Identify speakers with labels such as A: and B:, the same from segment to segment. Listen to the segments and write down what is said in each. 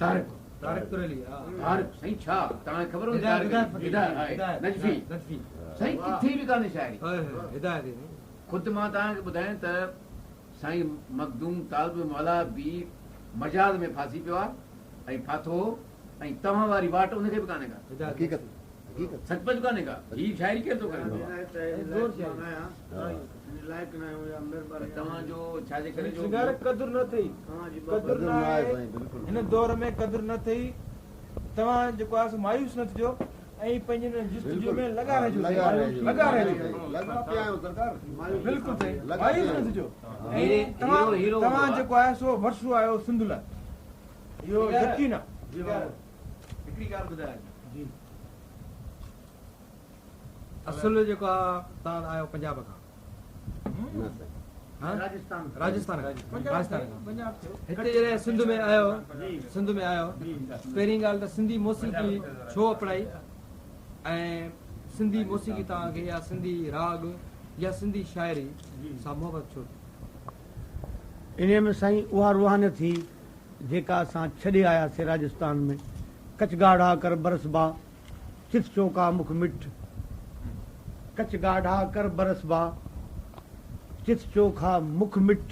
A: तारिक
B: तारिक तुरेली
A: तारिक सही छा तव्हांखे ख़बर हूंदी नजफी साईं किथे बि कान्हे शाइरी
B: हिदायत
A: ख़ुदि मां तव्हांखे ॿुधायां त साईं मखदूम तालिब मौला बि मजाज में फासी पियो आहे ऐं फाथो ऐं तव्हां वारी वाट उनखे बि कान्हे का
C: हकीकत
A: सचपच कान्हे का हीअ शाइरी केरु थो करे तव्हांजो छाजे करे
B: कदुर न थई कदुर न आहे हिन दौर में कदुर न थई तव्हां जेको आहे मायूस न थिजो ऐं पंहिंजे जुस्तजू में लगा रहिजो बिल्कुलु सही मायूस न थिजो ऐं तव्हां जेको आहे सो वर्षो आहियो सिंध लाइ इहो यकीन आहे
A: हिकिड़ी ॻाल्हि ॿुधायो
B: जी असुल जेको आहे तव्हां आहियो पंजाब खां राजस्थान हिते जॾहिं सिंध में आयो पहिरीं ॻाल्हि त सिंधी मौसीक़ी छो अपनाई ऐं सिंधी मौसीक़ी तव्हांखे या सिंधी राग या सिंधी शाइरी सां मोहबत छो
D: इन में साईं उहा रूहानियत थी जेका असां छॾे आयासीं राजस्थान में कच गाढ़ा कर बरसबा चित चौका मुख मिठ कच गाढ़ा कर बरसबा चित चोखा मुख मिठ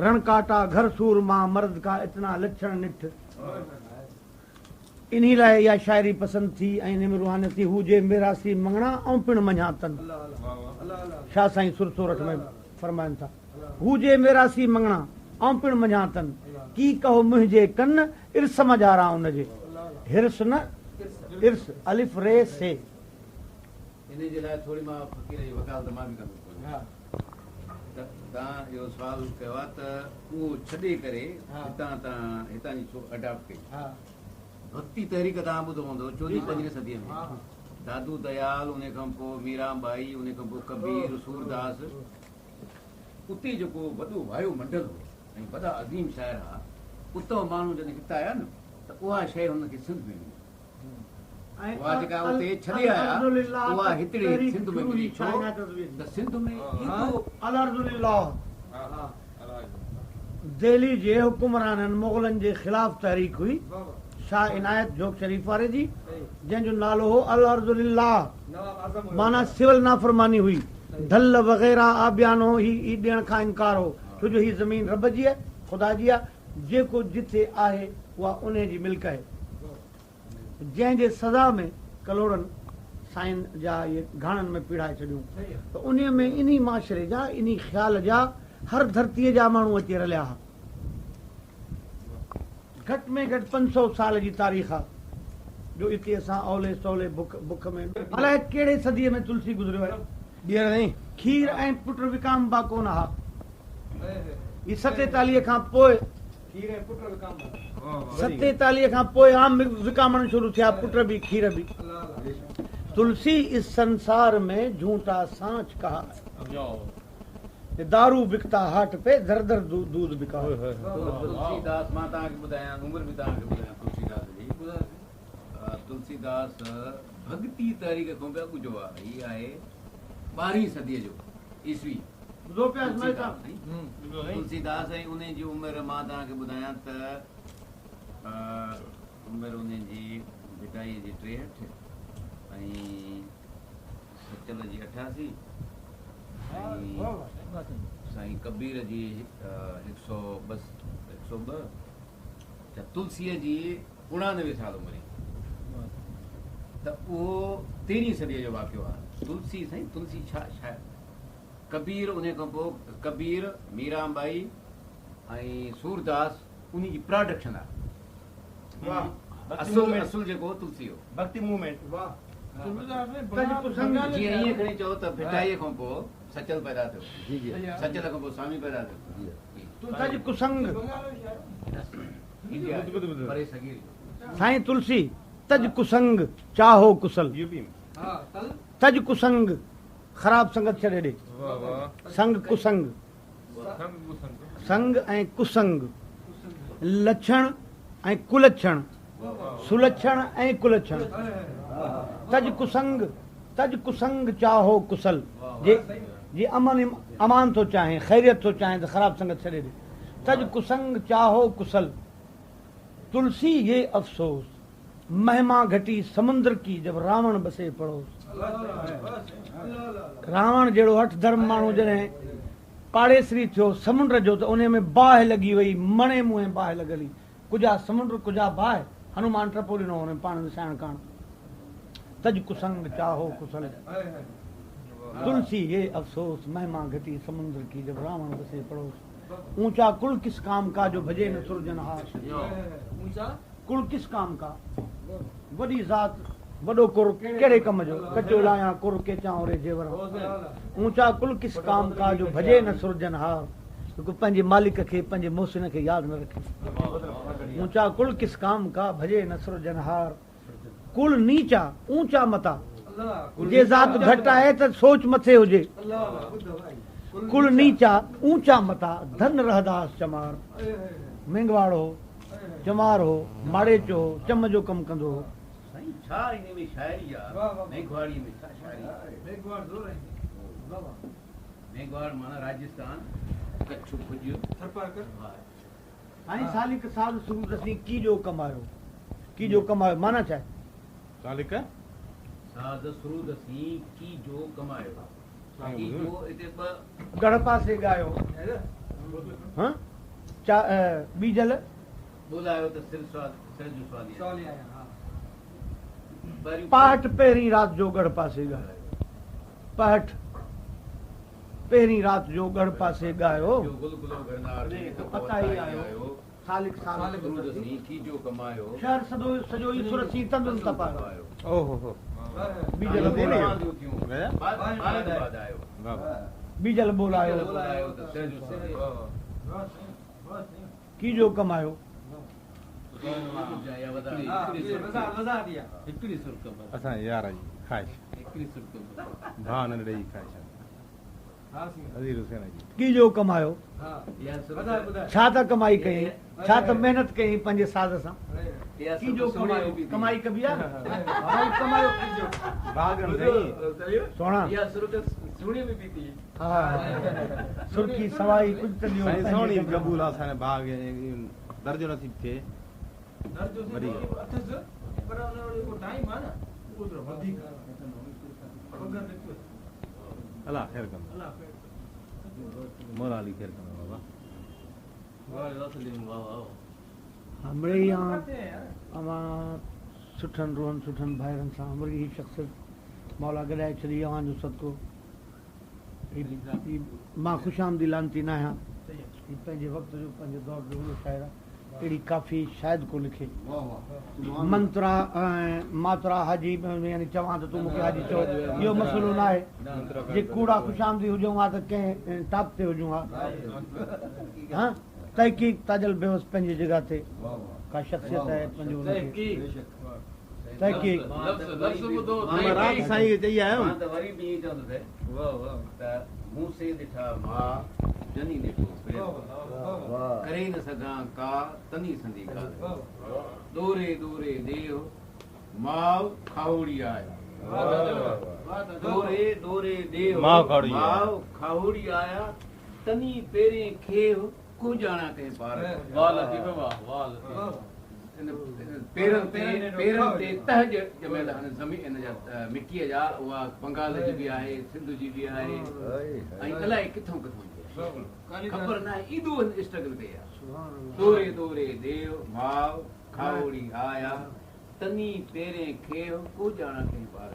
D: रण काटा घर सूर मां मर्द का इतना लक्षण निठ इन्ही लाइ इहा शाइरी पसंदि थी ऐं इन में रूहानियत थी हुजे मेरासी मंगणा ऐं पिण मञा तन छा साईं सुर सोरठ में फरमाइनि था हुजे मेरासी मंगणा ऐं पिण मञा तन की कहो मुंहिंजे कन इर्स मजारा उनजे हिर्स न इर्स अलिफ रे से
A: इन जे लाइ थोरी मां फ़क़ीर जी वकालत मां बि कंदुसि तव्हां इहो सुवाल कयो आहे त उहो छॾे करे हितां जी छो अडॉप्ट कई भक्ति तहरीक तव्हां ॿुधो हूंदो 14-15 सदीअ में दादू दयाल उन खां पोइ मीराबाई उन खां पोइ कबीर सूरदास उते जेको वॾो वायु मंडल हो ऐं वॾा अज़ीम शाइर हुआ उतां माण्हू जॾहिं हितां आया न त उहा शइ हुनखे सिंध में मिली उहा जेका उते छॾे आया उहा हिकिड़ी सिंध में मिली छो त सिंध में
D: दिल्ली जे हुकुमराननि मुग़लनि जे ख़िलाफ़ तहरीक हुई शाह इनायत जोग शरीफ वारे जी जंहिंजो नालो हो अल अर्जुलिल्लाह माना सिविल नाफ़रमानी हुई ढल वग़ैरह आबियान हो ही ॾियण खां इनकार हो छो जो ही ज़मीन रब जी आहे ख़ुदा जी आहे जेको जिथे आहे उहा उन जी मिल्क आहे जंहिंजे सज़ा में कलोड़नि साइन जा इहे घाणनि में पीड़ाए छॾियूं त उन में इन माशरे जा इन ख़्याल जा हर धरतीअ जा माण्हू अची रलिया हुआ घटि में घटि 500 साल जी तारीख़ आहे जो हिते असां औले सौले बुख में अलाए कहिड़े सदीअ में तुलसी गुज़रियो आहे खीर ऐं पुट विकामबा कोन हा ही 47 खां पोइ 47 खां पोइ आम विकामण शुरू थिया पुट बि खीर बि तुलसी इस संसार में झूठा सांच कहा दारू बिकता हाट पे दर दर दूध बिका
A: तुलसीदास मां तव्हांखे ॿुधायां उमिरि बि तव्हांखे ॿुधायां तुलसीदास जी तुलसीदास भक्ति तहरीक खां बि अॻु जो आहे हीअ आहे 12वीं सदीअ जो ईस्वी तुलसीदास ऐं उन जी उमिरि मां तव्हांखे ॿुधायां त उमिरि उन जी भिटाईअ जी 63 ऐं सचल जी 88 साईं कबीर जी 102 तुलसीअ जी 99 साल उमिरि त उहो 13वीं सदीअ जो वाक़ियो आहे तुलसी साईं तुलसी छा कबीर उन खां पोइ कबीर मीराबाई ऐं सूरदास उन जी प्रोडक्शन आहे असुल जेको तुलसी हो
C: भक्ति मूवमेंट
A: जीअं ईअं खणी चओ त भिटाईअ खां पोइ सचल पैदा थियो सचल खां पोइ स्वामी पैदा थियो
D: साईं तुलसी तज कुसंग चाहो कुशल तज कुसंग ख़राब संगत छॾे ॾे संग कुसंग संग ऐं कुसंग लक्षण ऐं कुलक्षण सुलक्षण ऐं कुलक्षण तज कुसंग चाहो कुशल जे अमन अमान थो चाहे ख़ैरियत थो चाहे त ख़राब संगत छॾे ॾे तज कुसंग चाहो कुशल, तुलसी ये अफसोस, महिमा घटी समुद्र की जब रावण बसे पड़ोस। रावण जहिड़ो हठ धर्म माण्हू जॾहिं पाड़ेसरी थियो समुंड जो, त उन में बाहि लॻी वई, मणे मुंहुं बाहि लॻल हुई, कुझा समुंड कुझा बाहि, हनुमान टपो ॾिनो हुन पाण विसाइण कान। तज कुसंग चाहो कुशल, तुलसी ये अफसोस, महिमा घटी समुद्र की जब रावण बसे पड़ोस। ऊंचा कुल किस काम का जो भजे न सुरजनहार। कुल किस काम का, वॾी ज़ात वॾो कुर कहिड़े कम जो, कचो लाया कुर के चांवरे जेवर। ऊंचा कुल किस काम का जो भजे न सुरजनहार, जेको पंहिंजे मालिक खे पंहिंजे मोहसिन खे यादि न रखे। ऊंचा कुल किस काम का भजे न सुरजनहार, कुल नीचा ऊंचा मता, जे ज़ात घटि आहे त सोच मथे हुजे। कुल नीचा ऊंचा मता, धन रहदास चमार। मेंगवाड़ हो, चमार हो, माड़े चो हो, चम जो कमु कंदो हो।
A: साईं छा इन में शाइरी आहे? मेघवाड़ी में छा शाइरी आहे? मेघवाड़ माना राजस्थान, कच्छ भुज थरपारकर।
D: साईं सालिक साध सूरत असीं की जो कमायो, की जो कमायो माना छा आहे?
B: सालिक
A: साध सूरत असीं की जो कमायो, की जो इते
D: गढ़ पासे गायो, हां बीजल
A: बोलायो त सिर स्वाद, सिर जो स्वाद आया।
D: पाठ पहिरीं रात जो गढ़ पासे गायो, पाठ पहिरीं रात जो गढ़ पासे गायो,
A: जो गुलगुलो गरनार में त
D: पता ही आयो। सालिक सालिक
A: सूरत असीं की जो कमायो,
D: शहर सजो ई सुरत सी तंदुरुस्त पायो।
B: ओहो हो
D: बीजल बोलायो,
A: बाद आयो,
D: बीजल बोलायो,
A: बोलायो त सिर जो स्वाद
D: की जो कमायो।
B: असां यार जी ख़्वाहिश भाउ न ॾेई ख़्वाहिश अज़ीर हुसैन जी
D: की जो कमायो, छा त कमाई कई, छा त महिनत कई पंहिंजे साध सां। की जो कमायो, कमाई कबी आहे, कमायो
B: भागन नहीं
D: सोना हा सुर्खी सवाई कुछ त ॾियो
B: साईं सोनी कबूल आहे। असांजे भाग दर्जो नसीब थिए वरी
C: पर उन टाइम आहे न ओतिरो वधीक
B: अल्लाह ख़ैर कंदो, मौला अली ख़ैर कंदो बाबा।
D: हमरे यहाँ अमां सुठनि रूहनि सुठनि भाइरनि सां हमरी ही शख़्सियत मौला गॾाए छॾी अवां जो सदको। मां ख़ुशामदी लानती न आहियां, पंहिंजे वक़्त जो पंहिंजे दौर जो उहो शाइर आहे, अहिड़ी काफ़ी शायदि को लिखे। मंत्रा मात्रा हाजी यानी चवां त तूं मूंखे हाजी चओ, इहो मसइलो न आहे। जे कूड़ा ख़ुशामदी हुजूं हा त कंहिं टाप ते हुजूं हा। हां तहक़ीक़ ताजल बेवस पंहिंजी जॻह ते का शख़्सियत आहे पंहिंजो तहक़ीक़
B: रात साईं चई आयो
A: मां त वरी बि चवंदुसि त मूं से ॾिठा मां जनी ॾिठो करे न सघां का तनी संदी का दोरे दोरे देव माव खावड़ी आया, दोरे दोरे देव माव खावड़ी आया, तनी पेरे खेव को जाना कहीं पार वाल लतीफ़ वाल पेरन ते तहज जमेला न ज़मीन इन जा मिट्टीअ जा उहा बंगाल जी बि आहे, सिंध जी बि आहे, ऐं अलाए किथों ख़बर न आहे। ईदो स्ट्रगल पे आहे। दोरे दोरे देव माव खावड़ी आया, तनी पेरे खेव को जाना कहीं पार,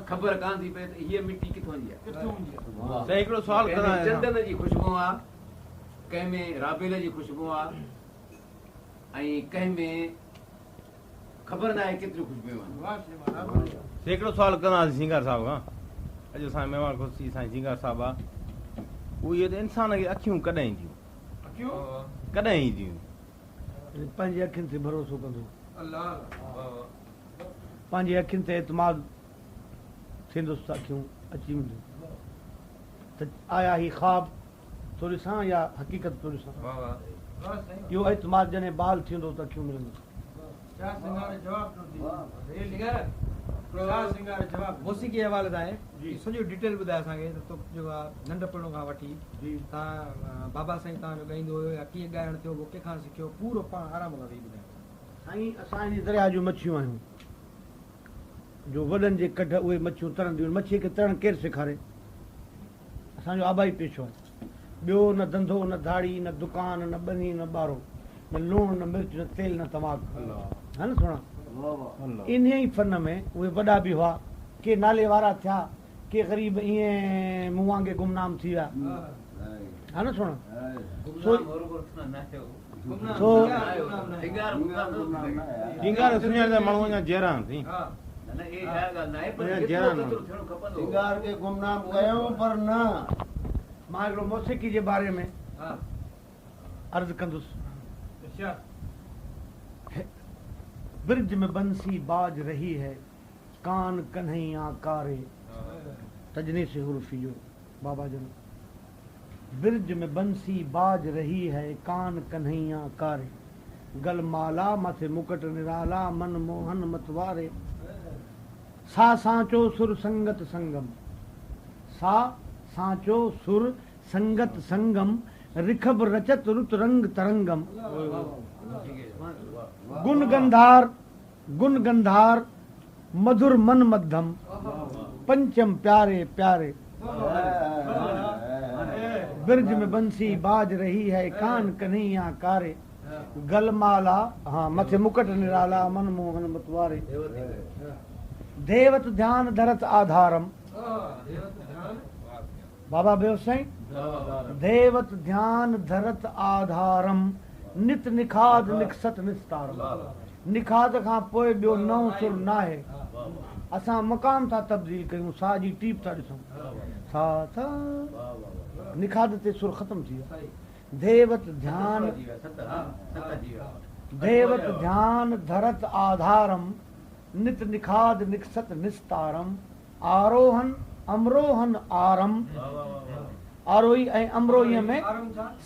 A: ख़बर कान थी पए त हीअ मिट्टी किथों जी आहे।
B: साईं हिकिड़ो सुवाल करां,
A: चंदन जी ख़ुशबू आहे, कंहिंमें राबेल जी ख़ुशबू आहे, ऐं कंहिंमें ख़बर न आहे केतिरियूं ख़ुशबूं आहिनि।
B: हिकिड़ो सुवाल कंदासीं सिंगार साहिब खां। अॼु असांजे महिमान ख़ुशी साईं सिंगार साहिबु आहे, उहे इहे त इंसान खे अखियूं कॾहिं ईंदियूं, कॾहिं ईंदियूं?
D: पंहिंजी अखियुनि ते भरोसो कंदो, पंहिंजी अखियुनि ते एतमाद थींदुसि त अखियूं अची वेंदियूं। त आया ही ख़्वाब तो ॾिसां या हक़ीक़त तो ॾिसां, इहो एतमाद जॾहिं बहाल थींदो त अखियूं मिलंदियूं।
B: शाह सिंगार जवाब मौसीक़ी जे हवाले सां आहे सॼो डिटेल ॿुधाए असांखे त तो जेको आहे नंढपण खां वठी तव्हां बाबा साईं तव्हांजो ॻाईंदो हुयो या कीअं ॻाइणु थियो उहो कंहिंखां सिखियो पूरो पाण आराम सां वेही ॿुधायो
D: साईं असांजी दरिया जूं मच्छियूं आहियूं जो वॾनि जे कढ उहे मच्छियूं तरंदियूं आहिनि मच्छीअ खे तरणु केरु सेखारे असांजो आबाई पेशो आहे ॿियो न धंधो न धाड़ी न दुकान न बनी न ॿारो न लूणु न मिर्च न तेल न तमाकू है न सोना इन ई फन में उहे वॾा बि हुआ के नाले वारा थिया के ग़रीब ईअं मुंहुं वांगे गुमनाम थी विया है न सोना
E: सिंगार सुञाणींदा माण्हू अञा जहिड़ा थी
D: सिंगार खे गुमनाम कयूं पर न मां हिकिड़ो मौसीक़ी जे बारे में अर्ज़ु कंदुसि ब्रिज में बंसी बाज रही है कान कन्हैया कारे तजनी से हुर्फियो बाबा जन ब्रिज में बंसी बाज रही है कान कन्हैया कारे गल माला मथे मुकुट निराला मन मोहन मतवारे सा सांचो सुर संगत संगम सा सांचो सुर संगत संगम रिखब रचत रुत रंग तरंगम गुण गंधार मधुर मन मध्यम पंचम प्यारे प्यारे ब्रिज में बंसी बाज रही है कान कन्हैया कारे गलमाला हाँ मथे मुकुट निराला मन मोहन मतवारे देवत ध्यान धरत आधारम बाबा बेवसाई देवत ध्यान धरत आधारम नित निखाद निकसत निस्तारम निखाद खां पोइ ॿियो नओं सुर न आहे असां मकाम था तब्दील कयूं सा जी टीप था ॾिसूं सा सा निखाद ते सुर ख़तम थी वियो देवत ध्यान धरत आधारम नित निखाद निकसत निस्तारम आरोहन अमरोहन आरम आरोही ऐं अमरोहीअ में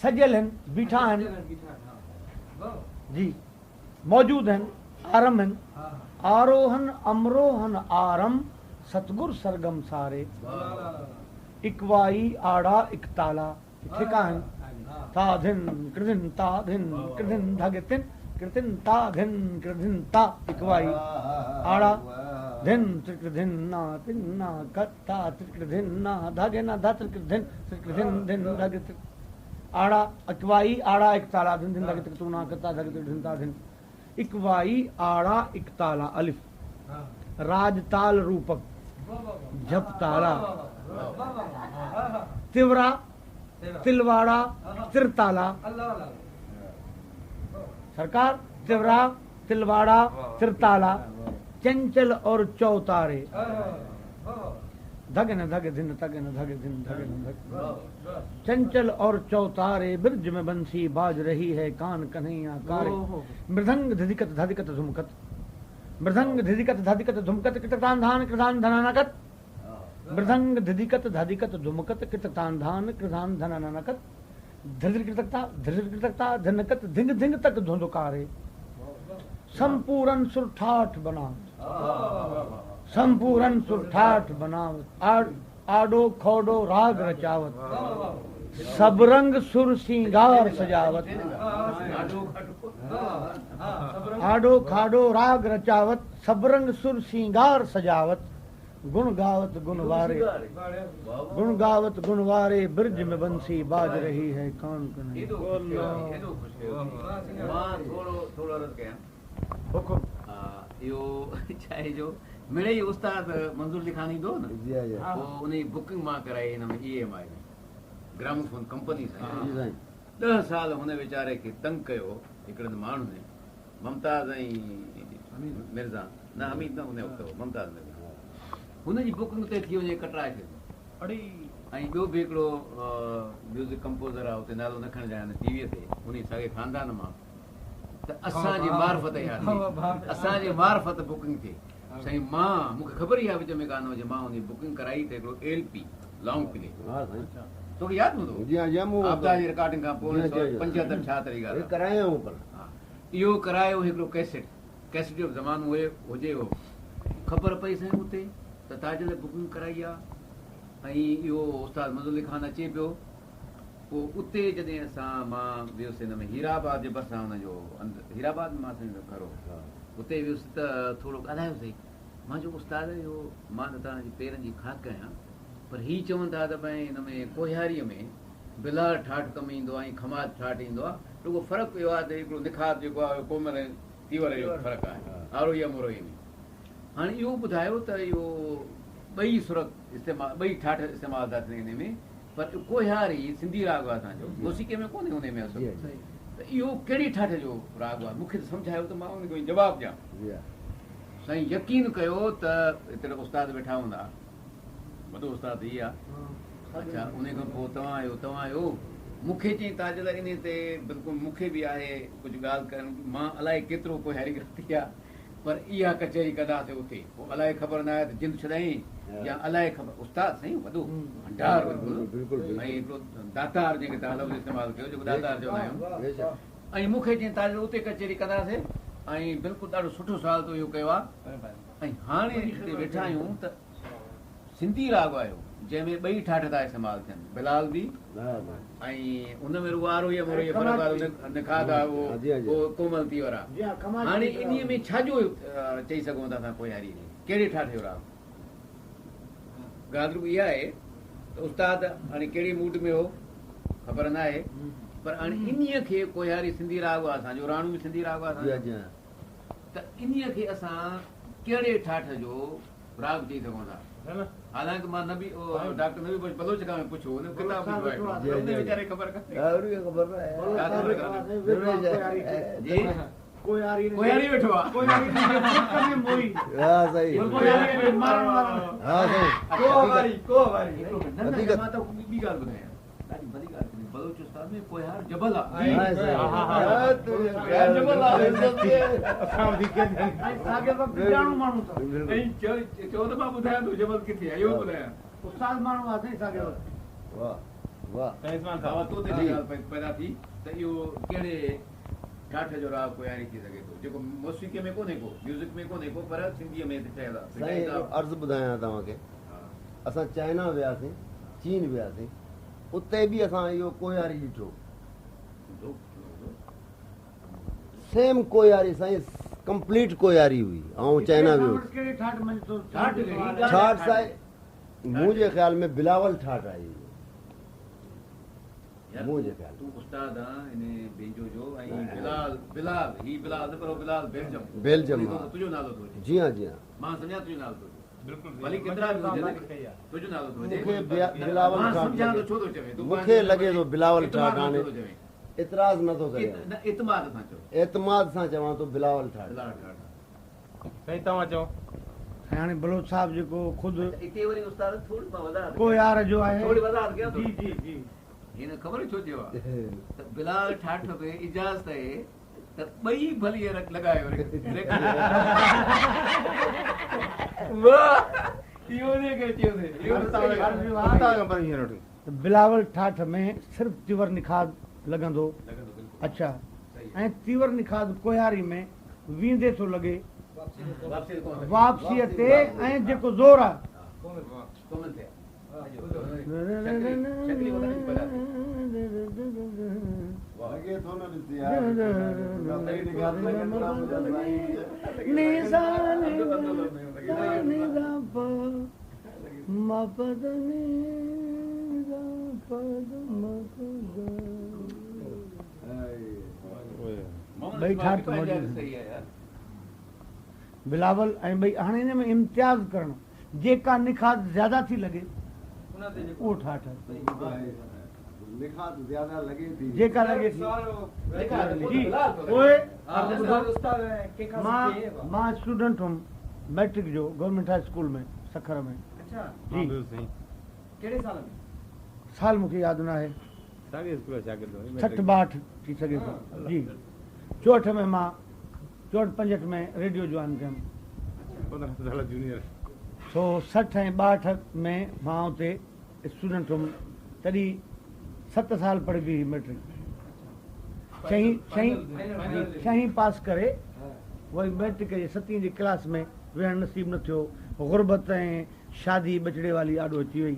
D: सजियल आहिनि बीठा आहिनि जी मौजूद आहिनि आरम आहिनि आरोहन अमरोहन आरम सतगुर सरगम सारे इकवाई आड़ा इकताला ठिका आहिनि ता धिन कृधिन ता धिन कृधिन धागे तिन कृतिन ता धिन कृधिन ता इकवाई आड़ा धिन त्रिकृधिन ना तिन ना कत्ता त्रिकृधिन ना धागे ना धा त्रिकृधिन त्रिकृधिन धिन धागे आड़ा इकवाई आड़ा इकताला धिन धिन धागे त्रिकृतुना कत्ता धागे त्रिकृधिन ता धिन इकवाई आड़ा इकताला अलिफ राजताल रूपक झपताला तिवरा तिलवाड़ा तिरताला सरकार तिवरा तिलवाड़ा तिरताला चंचल और चौतारे धगन धग धिन तगन धग धिन धगन धग चंचल और चौतारे ब्रिज में बंसी बाज रही है कान कन्हैया कारे मृदंग धिदिकत धदिकत धुमकत मृदंग धिदिकत धदिकत धुमकत कृतान धान कृतान धनानकत मृदंग धिदिकत धदिकत धुमकत कृतान धान कृतान धनानकत धृर कृतकता धनकत धिंग धिंग तक धुंधकारे संपूर्ण सुर ठाठ बना संपूर्ण सुर ठाठ बनावत आडो खोडो राग रचावत सब रंग सुर सिंगार सजावत आडो खाडो राग रचावत सब रंग सुर सिंगार सजावत गुण गावत गुण वारे ब्रिज में बंसी बाज रही है कान कन्हैया
A: हुकुम इहो छाहे जो मिड़े ई उस्ताद मंज़ूर लिखानी दो न पोइ उन जी बुकिंग मां कराई हिन में EMI में ग्रामोफोन कंपनी सां 10 साल हुन वीचारे खे तंग कयो हिकिड़े माण्हू ने ममताज़ ऐं मिर्ज़ा न हमीद न हुन वक़्तु ममताज़ मिर्ज़ा हुन जी बुकिंग ते थी वञे कटराए खे ऐं ॿियो बि हिकिड़ो म्यूज़िक कंपोज़र आहे हुते नालो न खणण चाहियां टीवीअ ते उन साॻे ख़ानदान मां त असांजी मार्फत असांजी मार्फत बुकिंग थिए साईं मां मूंखे ख़बर ई आहे विच में कान हुजे मां हुन बुकिंग कराई त हिकिड़ो LP लॉन्ग प्ले तोखे यादि हूंदो आपदा जी रिकॉर्डिंग खां पोइ 75 छा तरी ॻाल्हि करायो इहो करायो हिकिड़ो कैसेट जो ज़मानो हुजे हो ख़बर पई साईं उते त तव्हांजे लाइ बुकिंग कराई आहे ऐं इहो उस्ताद मज़ूली खान अचे पियो पोइ उते जॾहिं मां वियुसि हिन में हीराबाद जे भरिसां हुनजो हीराबाद मां करो उते वियुसि त थोरो ॻाल्हायोसीं मां चयो उस्ताद इहो मां त तव्हांजी पेरनि जी खाक आहियां पर हीअ चवनि था त भई हिन में कोहियारीअ में बिलाल ठाठ कमु ईंदो आहे ऐं खमाद ठाठ ईंदो आहे रुगो फ़र्क़ु इहो आहे त हिकिड़ो निखार जेको आहे कोमल ऐं तीवर जो फ़र्क़ु आहे आरोही मुरोही में हाणे इहो ॿुधायो त इहो ॿई सुरत इस्तेमालु ॿई ठाठ इस्तेमालु था थियनि हिन में पर कोहियारी सिंधी राग आहे असांजो मौसीक़ीअ में कोन्हे हुन में असुल त इहो कहिड़ी ठाठ जो राग आहे मूंखे त सम्झायो त मां हुनखे जवाबु ॾियां साईं यकीन कयो त हिते उस्ताद वेठा हूंदा वॾो उस्ताद हीअ आहे अच्छा उन खां पोइ तव्हां आहियो मूंखे चई तव्हांजे लाइ इन ते बिल्कुलु मूंखे बि आहे कुझु ॻाल्हि करणु मां अलाए केतिरो कोहियारी थी आहे पर इहा कचहरी कंदासीं उते पोइ अलाए ख़बर न आहे त जिंद छॾाई या अलाए ख़बर उस्ताद साईं वॾो भंडार बिल्कुलु ऐं हिकिड़ो दातार जंहिंखे तव्हां लफ़्ज़ इस्तेमालु कयो जेको दातार चवंदा आहियूं ऐं मूंखे चई तव्हांजे उते कचहरी कंदासीं ऐं बिल्कुलु ॾाढो सुठो सुवाल तो इहो कयो आहे ऐं हाणे हिते वेठा आहियूं त सिंधी राग आयो जंहिंमें ॿई ठाठ था इस्तेमालु थियनि बिलाल बि ऐं उन में रुआरो कोमल थी वियो हाणे इन में छाजो चई सघूं था असां कोहियारी में कहिड़े ठाठ जो राग ॻाल्हि इहा आहे त उस्ताद हाणे कहिड़े मूड में हो ख़बर न आहे पर हाणे इन्हीअ खे कोहियारी सिंधी राग आहे असांजो राणू बि सिंधी राग आहे त इन्हीअ खे असां कहिड़े ठाठ जो राग चई सघूं था हालांकि मां नबी डॉक्टर नबी बलोच खां पुछो हुन किताब वीचारे ख़बर कोहियारी वेठो आहे ॿी ॻाल्हि ॿुधायां ॾाढी वॾी ॻाल्हि बलोच उस्ताद में कोहियार जबल आहे चओ त मां ॿुधायां थो जबल किथे आहे इहो ॿुधायां
D: उस्ताद माण्हू आहे
A: पैदा थी त इहो कहिड़े ठाठ जो राग कोहियारी थी सघे थो जेको मौसीक़ीअ में कोन्हे को म्यूज़िक में कोन्हे को पर सिंधीअ में ठहियल आहे
F: अर्ज़ु ॿुधायां तव्हांखे असां चाइना वियासीं चीन वियासीं उते बि असां इहो कोहियारी ॾिठो सेम कोहियारी साईं कंप्लीट कोहियारी हुई ऐं चाइना वियो ठाठ साईं मुंहिंजे ख़्याल में बिलावल ठाठ आई मुंहिंजे ख़्याल
A: तूं उस्ताद इन बेंजो जो ऐं बिलाल ही बिलाल न पर बिलाल
F: बेल्जियम
A: तुंहिंजो नालो थो अचे
F: जी हाँ
A: मां सम्झां तुंहिंजो नालो थो
F: मूंखे लॻे थो बिलावल ठाठ हाणे इतराज़ नथो करे एतमाद सां चवां थो बिलावल ठाठ
E: साईं तव्हां चओ
D: हाणे बलोच साहिब जेको ख़ुदि कोहियार जो आहे
A: हिन ख़बर छो चयो आहे त बिलाल ठाठ में इजाज़त आहे त ॿई भली लॻायो
D: बिलावल ठाठ में सिर्फ़ु तीवर निखाद लॻंदो अच्छा ऐं तीवर निखाद कोहियारी में वींदे थो लॻे वापसीअ ते ऐं जेको ज़ोर आहे बिलावल ऐं ॿई हाणे हिन में इम्तियाज़ करणु जेका निखात ज्यादा थी लॻे उहो ठाठ जेका लॻे थी मां स्टूडेंट हुउमि मैट्रिक जो गवर्नमेंट हाई स्कूल में सखर में जी साल मूंखे यादि न आहे 60-62 थी सघे थो जी 64 में मां 64-65 में रेडियो ज्वाइन कयुमि सो 60 ऐं 62 में मां उते स्टूडेंट हुउमि तॾहिं 7 साल पढ़ी हुई मैट्रिक छहीं पास करे वरी मैट्रिक जे 7वीं जी क्लास में वेहण नसीब न थियो गुरबत ऐं शादी बचड़े वाली आॾो अची वई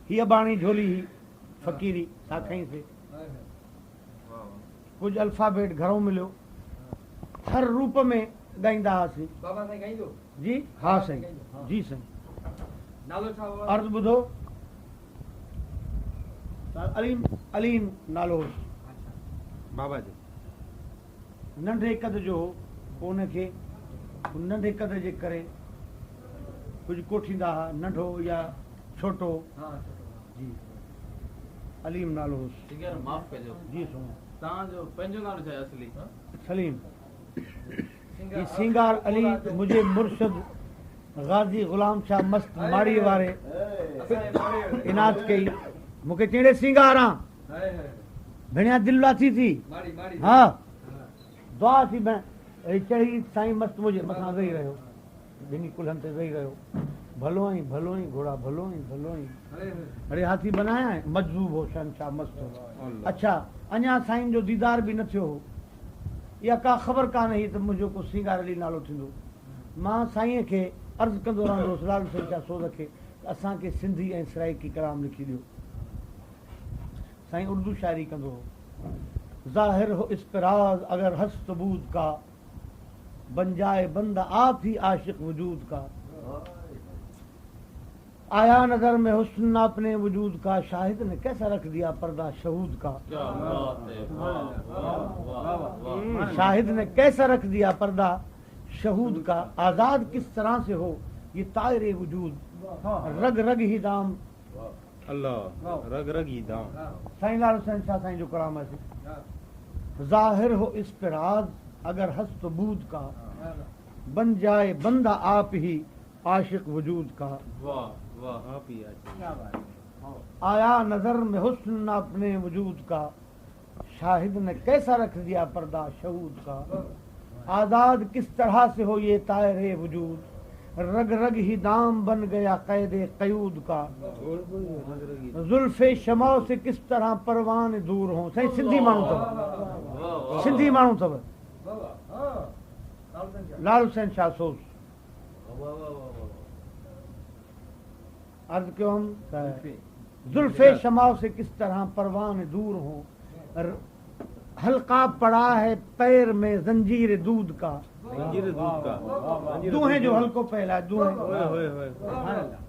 D: हीअ बाणी झोली ही फ़क़ीरी सा खईंसीं कुझु अल्फ़ाबेट घणो मिलियो हर रूप में ॻाईंदा हुआसीं
B: बाबा साईं ॻाईंदो
D: जी हा साईं जी साईं
B: नालो छा हुओ?
D: अर्ज़ ॿुधो अलीम अलीम नालो हुयुसि।
E: बाबा जी
D: नंढे कद जो पोइ उनखे नंढे कद जे करे कुझु कोठींदा हुआ नंढो या छोटो जी अलीम नालो हुयुसि।
C: सिंगर माफ़ कजो
D: जी सोना
C: तव्हांजो पंहिंजो नालो छा आहे असली?
D: सलीम ये सिंगार अली मुझे मुर्शद गाजी गुलाम शाह मस्त माड़ी वारे इनात कई मूंखे चईंदे सिंगारां भेणिया दिलि लाथी थी हा दुआ थी भेण चढ़ी साईं मस्त मुंहिंजे मथां वेही रहियो ॿिन्ही कुल्हनि ते वेही रहियो भलो ई घोड़ा भलो ई अड़े हाथी बनाया है मजबूब हो शहनशाह मस्त हो अच्छा अञा साईं जो दीदार बि न थियो हो इहा का ख़बर कान हुई त मुंहिंजो को सिंगार अली नालो थींदो मां साईंअ खे अर्ज़ु कंदो रहंदुसि लाल शहनशाह सोद खे असांखे सिंधी ऐं सराइकी कलाम लिखी ॾियो साईं उर्दू शायरी कंदो हो ज़ाहिर हो इस पे राज अगर हस सबूत का बन जाए बंदा आप ही आशिक वजूद का आया नजर में हुस्न अपने वजूद का शाहिद ने कैसा रख दिया पर्दा शहूद का शाहिद ने कैसा रख दिया पर्दा शहूद का आजाद किस तरह से हो ये तायरे वजूद रग रग ही दाम
E: अल्लाह रग रग ही दाम
D: साईं लाल हुसैन शाह साईं जो कलाम है जाहिर हो इस पे राज अगर हस सबूत का बन जाए बंदा आप ही आशिक वजूद का
E: आप ही
D: आया नजर में हुस्न अपने वजूद का शाहिद ने कैसा रख दिया पर्दा शहूद का आजाद किस तरह से हो ये तायरे वजूद रग रग ही दाम बन गया कैदे कयूद का जुल्फे शमाओ से किस तरह परवान दूर हो सही सिंधी माण्हू अथव सिंधी माण्हू अथव लाल हुसैन शाह सोस अर्ज क्यों हम जुल्फे शमाओ से किस तरह परवान दूर हो हल्का पड़ा है पैर में जंजीर दूध का दूहें जो हल्को पहला है दूहें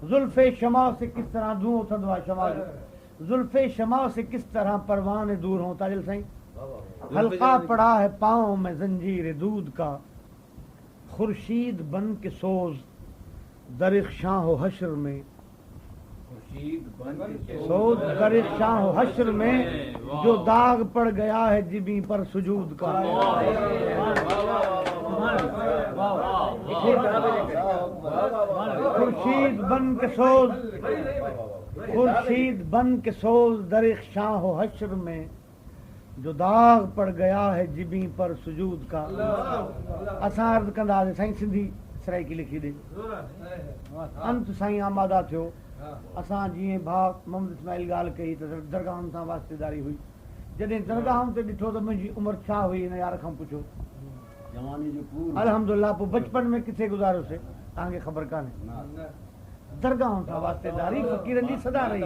D: जुल्फे शमाओ से किस तरह दूह थंदवा शमा जुल्फे शमाओ से किस तरह परवान दूर हो ताजिल साईं हल्का पड़ा है पाँव में जंजीर दूध का खुर्शीद बन के सोज दरिख्शां हो हश्र में सोज दरिख्शां हो हश्र में जो दाग पड़ गया है जिबी पर सुजूद का खुर्शीद बन के सोज खुर्शीद बन के सोज दरिख्शां हो हश्र में जो दाग पड़ गया है जिबी पर सुजूद का असां अर्ज़ कंदासीं साईं सिंधी सराइकी लिखी ॾे अंत साईं आमादा थियो असां जीअं भाउ मोहम्मद इस्माइल ॻाल्हि कई त दरगाहनि सां वास्तेदारी हुई जॾहिं दरगाहनि ते ॾिठो त मुंहिंजी उमिरि छा हुई हिन यार खां पुछो अल्हम्दुलिल्लाह पोइ बचपन में किथे गुज़ारियोसीं तव्हांखे ख़बर कान्हे दरगाहनि सां वास्तेदारी फ़क़ीरनि जी सदा रही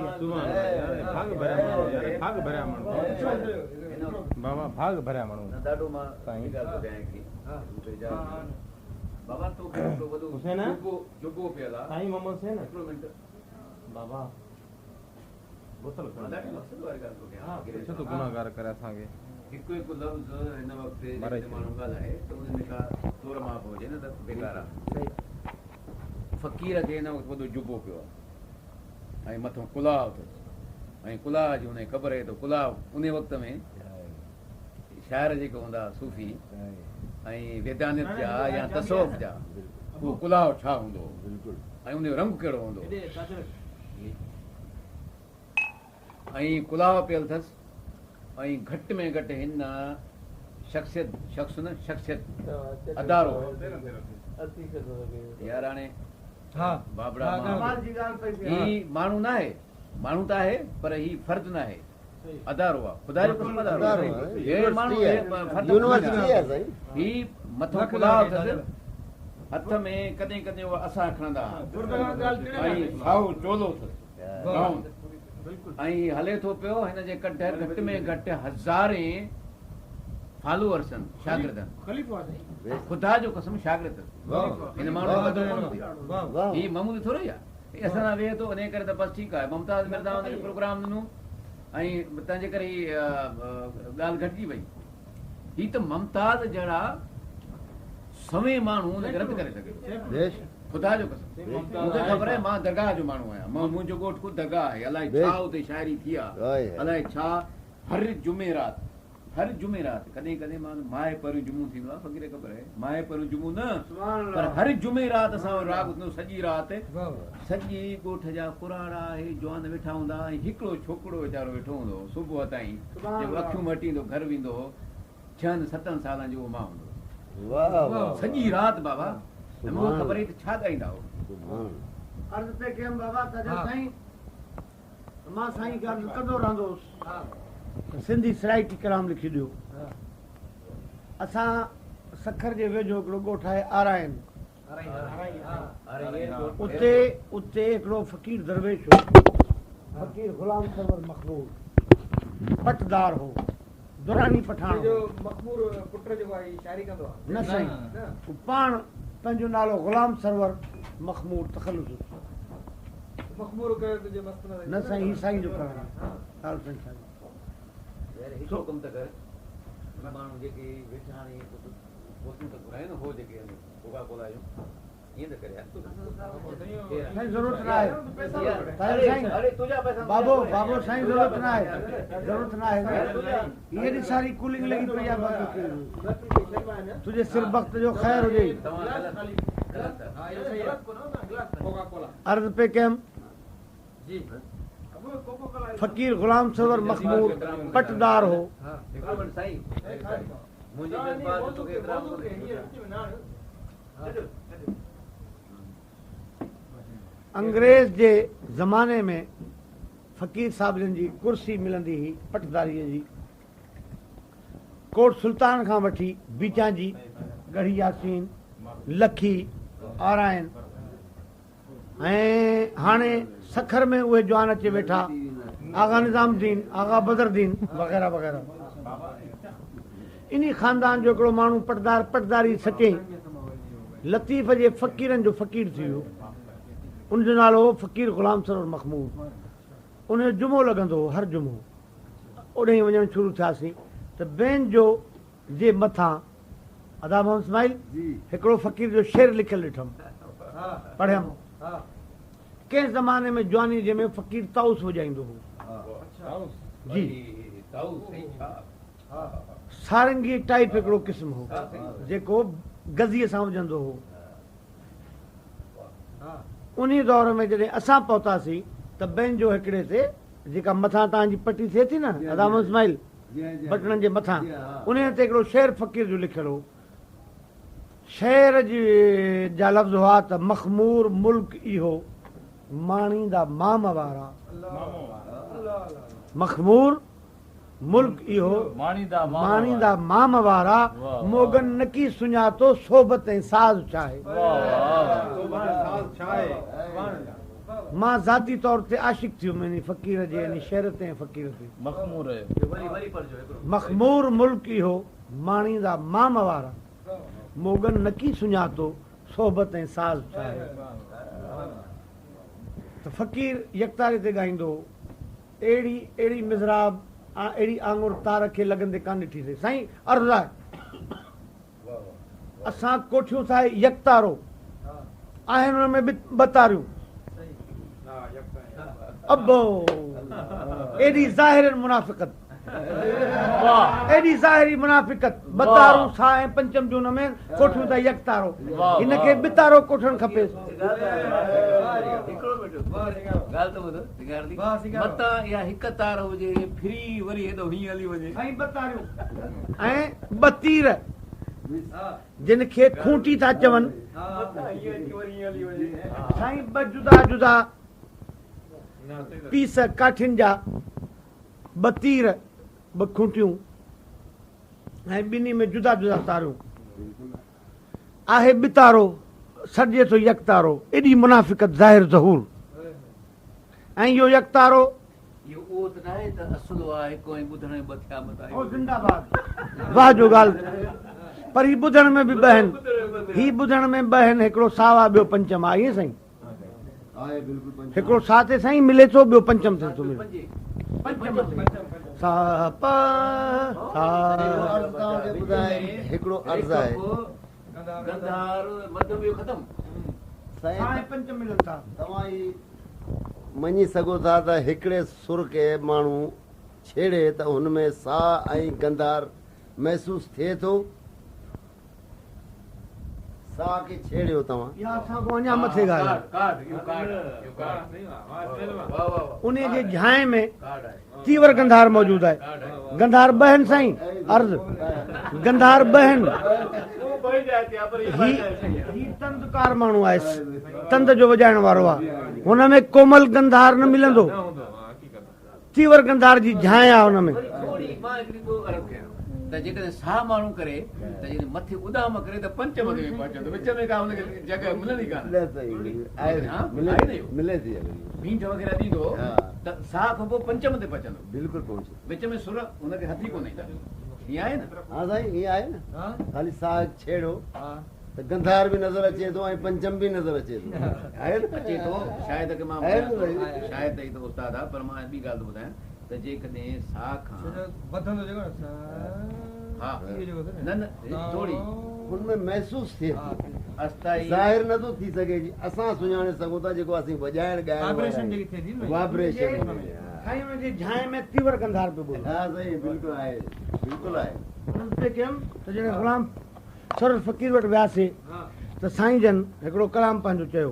E: बाबा भाग भरिया माण्हू
A: ॾाढो मां ॻाल्हि ॿुधायां थी बाबा तो वॾो
E: हुसैन
A: जुबो पियल आहे
E: साईं मोहम्मद हुसैन
A: हिकिड़ो मिंट
E: बाबा बोतल
A: ॾाढी मक़सद वारी ॻाल्हि थो कयां
E: छो तो गुनाहगार करे असांखे
A: हिकु हिकु लफ़्ज़ हिन वक़्तु जेके माण्हू ॻाल्हाए त उन में का तोड़ माप हुजे न त बेकार आहे फ़क़ीर खे हिन वक़्तु वॾो जुबो पियो आहे ऐं मथां कुलाव अथसि ऐं कुलाह जी हुन ख़बर आहे त कुलाव उन वक़्त में शाइर जेके हूंदा सूफ़ी ऐं वेदानित जा या तसौफ़ जा उहो कुलाव छा हूंदो ऐं उन जो रंग कहिड़ो हूंदो ऐं कुलाव पियल अथसि ऐं घटि में घटि हिन शख़्सियत अदारो यार हाणे बाबड़ा ही माण्हू न आहे माण्हू त आहे पर ही फर्द न आहे अदारो आहे ख़ुदा जो कसम अदारो ही मथां कुलाव अथसि हथ में कॾहिं कॾहिं उहा असां खणंदा
C: ॻाल्हि
A: साओ चोलो ऐं हले थो पियो हिन जे घटि में घटि 1000 फॉलोअर्स आहिनि शागिर्द ख़ुदा जो कसम शागिर्द हिन माण्हू ही मामूली थोरो ई आहे असां सां वेहे थो इन करे त बसि ठीकु आहे मुमताज़ मिर्ज़ा हुनखे प्रोग्राम ॾिनो ऐं तंहिंजे करे ॻाल्हि घटिजी वई ही त मुमताज़ जहिड़ा सवे माण्हू हुनखे रद्द करे सघे ख़ुदा जो कसम मूंखे ख़बर आहे मां दरगाह जो माण्हू आहियां मुंहिंजो ॻोठ ख़ुदि दरगाह आहे अलाए छा हुते शाइरी थी आहे अलाए छा हर जुमेरात कॾहिं कॾहिं माए पहिरियों जुमो थींदो आहे फ़क़ीर ख़बर आहे माए पहिरियों जुमो न पर हर जुमेरात असां राग ॿुधंदो सॼी राति सॼी ॻोठ जा पुराणा जवान वेठा हूंदा ऐं हिकिड़ो छोकिरो वीचारो वेठो हूंदो हो सुबुह ताईं जेको अखियूं मटींदो घर वेंदो हो 6-7 सालनि जो मां हूंदो सॼी राति बाबा मूंखे ख़बर आहे त छा ॻाईंदा हो
D: अर्ज़ पे कयमि बाबा तॾहिं साईं मां साईं खे अर्ज़ कंदो रहंदोसि सिंधी सराइटी कलाम लिखी ॾियो असां सखर जे वेझो हिकिड़ो ॻोठ आहे आरायन उते हिकिड़ो फ़क़ीर दरवेश हो फ़क़ीर ग़ुलाम सरवर मखबूल पटदार हो दुरानी पठान न साईं पाण पंहिंजो नालो ग़ुलाम सरवर मखमूर तखल्लुस न साईं ही साईं जो करण
A: हिकिड़ो कमु त कर माण्हू जेके वेठा हाणे बोतूं त घुरायो न हो जेके कोका कोला जो ईअं त करे
D: ज़रूरत न आहे बाबो साईं ज़रूरत न आहे हेॾी सारी कूलिंग लॻी पई आहे तुंहिंजे सिर वक़्त जो ख़ैर हुजे अर्ज़ पे कयमि फ़क़ीर ग़ुलाम सरवर मखमूर पटदार हो अंग्रेज जे ज़माने में फ़क़ीर साहिबनि जी कुर्सी मिलंदी हुई पटदारीअ जी कोट सुल्तान खां वठी बीचा जी गढ़ी यासीन लखी आरायन ऐं हाणे सखर में उहे जवान अची वेठा आगा निज़ामुद्दीन आगा बदरुद्दीन वग़ैरह वग़ैरह इन ख़ानदान जो हिकिड़ो माण्हू पटदारी सचे लतीफ़ जे फ़क़ीरनि जो फ़क़ीर थी वियो उनजो नालो हो फ़क़ीर ग़ुलाम सरवर मखमूर उनजो जुमो लॻंदो हो हर जुमो ओॾे वञणु शुरू थियासीं त ॿियनि जो जे मथां अदा मोहम्मद इस्माइल हिकिड़ो फ़क़ीर जो शेर लिखियलु ॾिठमि पढ़ियमि कंहिं ज़माने में जवानी जंहिंमें फ़क़ीर ताउस वॼाईंदो हो जी सारंगी टाइप हिकिड़ो क़िस्म हो जेको गज़ीअ सां वॼंदो हो उन दौर में जॾहिं असां पहुतासीं त ॿियनि जो हिकिड़े ते जेका मथां तव्हांजी पटी थिए थी न अदा मोहम्मद इस्माइल बटणनि जे मथां उन ते हिकिड़ो शेर फ़क़ीर जो लिखियलु हो शेर जा लफ़्ज़ हुआ त मखमूर मुल्क इहो माणींदा माम वारा मखमूर मुल्क इहो माणींदा माम वारा मोगन नकी सुञातो सोबत ऐं साज़ छाहे मां ज़ाती तौर ते आशिक़ थी वियुमि फ़क़ीर जे यानी शेर ते फ़क़ीर ते मखमूर मुल्क इहो माणींदा माम वारा मोगन नकी सुञातो सोबत ऐं साज़ छाहे त फ़क़ीर यकतारे ते ॻाईंदो अहिड़ी मिज़राब अहिड़ी आंगुर तार खे लॻंदे कान ॾिठी थिए साईं अर्ज़ु आहे असां कोठियूं ठाहे यकतारो आहिनि हुन में ॿ तारियूं अबो एॾी ज़ाहिर मुनाफ़िक़त एॾी ज़ाहिरी मुनाफ़िक़त ॿ तारूं सा ऐं पंचम जून में कोठियूं था यकतारो हिनखे ॿितारो कोठणु खपे
A: हिकु तार हुजे फ्री वरी हेॾो हीअं हली वञे
D: ऐं ॿ तारियूं ऐं ॿ तीर जिन खे खूंटी था चवनि साईं ॿ जुदा जुदा पीस काठियुनि जा ॿ तीर ॿ खूंटियूं ऐं ॿिन्ही में जुदा जुदा तारियूं आहे ॿितारो सॾिजे थो यकतारो एॾी मुनाफ़िक़त ज़ाहिर ज़हूर ऐं इहो यकतारो
A: इहो उहो त नाहे त असुलो आहे हिकु ऐं ॿुधण में ॿ थिया मता
D: ज़िंदाबाद वाह जो ॻाल्हि पर ही ॿुधण में बि ॿ आहिनि ही ॿुधण में ॿ आहिनि हिकिड़ो सावा ॿियो पंचम आहे ईअं साईं हिकिड़ो सा ते साईं मिले थो ॿियो पंचम थिए थो मिले सा प सा
F: हिकिड़ो अर्ज़ आहे
A: गंधार मध्य ॿियो ख़तम
D: साईं पंचम मिलनि था
F: तव्हां ई मञी सघो था त हिकिड़े सुर खे माण्हू छेड़े त हुन में साह ऐं गंधार महसूसु थिए थो साह खे छेड़ियो तव्हां
D: या असांखां अञा मथे ॻाल्हि उन जे झांइ में तीवर गंधार मौजूदु आहे गंधार ॿ आहिनि साईं अर्ज़ गंधार ॿ आहिनि ही तंदकार माण्हू आहे तंद जो वॼाइण वारो आहे हुन में कोमल गंधार न मिलंदो तीवर गंधार जी झांइ आहे हुन में
A: त जेकॾहिं साह माण्हू करे त जॾहिं मथे उॾाम करे त पंचम में पहुचंदो विच में का हुनखे जॻह मिलंदी कान
F: मिले थी
A: बींज वग़ैरह ॾींदो त साह खां पोइ पंचम ते पहुचंदो
F: बिल्कुलु पहुचे
A: विच में सुर हुनखे हथी कोन्हे ईअं आहे न
F: हा साईं ईअं आहे न ख़ाली साह छेड़ो त गंधार बि नज़र अचे थो ऐं पंचम बि नज़र अचे थो आहे न
A: अचे थो शायदि की मां शायदि ई त उस्ताद आहे पर मां ॿी ॻाल्हि थो ॿुधायां त जेकॾहिं साह खां
B: वधंदो जेको
A: हा न न थोरी
F: हुनमें महसूसु थिए
A: अस्थाई
F: ज़ाहिर नथो थी सघे जी असां सुञाणे सघूं था जेको असीं वॼाइण
B: वाइब्रेशन जेकी थिए थी न
F: वाइब्रेशन
D: साईं हुन जे झांइ में तीवर गंधार पियो बोले
F: हा साईं बिल्कुलु आहे बिल्कुलु आहे
D: उन्हनि ते चयुमि त जॾहिं ग़ुलाम सर फ़क़ीर वटि वियासीं त साईं जन हिकिड़ो कलाम पंहिंजो चयो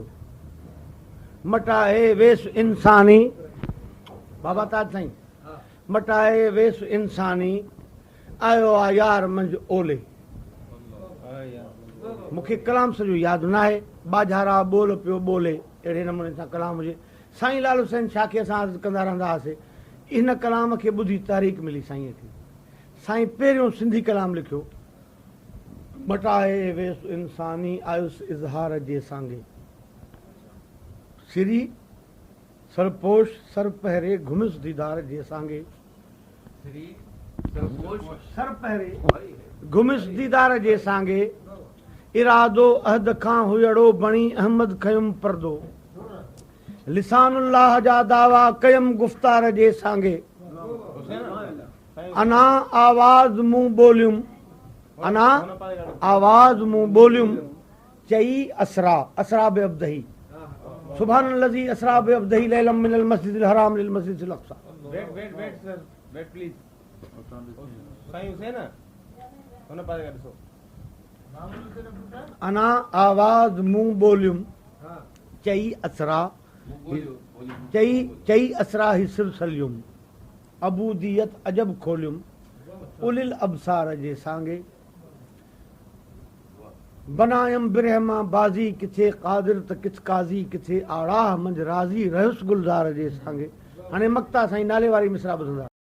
D: मटाए वेस इंसानी बाबा ताज साईं मटाए वेस इंसानी आयो आहे यार मंझि ओले मूंखे कलाम सॼो यादि न आहे बाजारा ॿोल पियो ॿोले अहिड़े नमूने सां कलाम हुजे साईं लाल हुसैन शाह खे असां अर्ज़ु कंदा रहंदा हुआसीं इन कलाम खे ॿुधी तारीख़ मिली साईंअ खे साईं पहिरियों सिंधी कलाम लिखियो मटाए वेस इंसानी आयुसि इज़हार जे सांगे सिरी सरपोश सर पहिरे घुमिस दीदार जे सांगे सर पहिरे घुमिस दीदार जे सांगे इरादो अहद खां हुयड़ो बणी अहमद खयुम परदो लिसानुल्लाह जा दावा कयम गुफ्तार जे सांगे अना आवाज़ मुंह बोलियुम अना आवाज़ मुंह बोलियुम चई असरा असरा बे अब्दही सुभान अल्लज़ी असरा बे अब्दही लैलम मिनल मस्जिदिल हराम लिल मस्जिदिल अक़सा
E: वेट सर वेट प्लीज साईं हुसैन हुन पासे ॾिसो
D: अना आवाज़ मुंह बोलियुम चई असरा चई असरा ही सिर सलियुम अबूदियत अजब खोलियुम उलिल अबसार जे सांगे बनायम बिरहमा बाज़ी किथे क़ादिर त किथ काज़ी किथे आड़ाह मंझि राज़ी रहस गुलज़ार जे सांगे हाणे मक्ता साईं नाले वारी मिसरा ॿुधंदा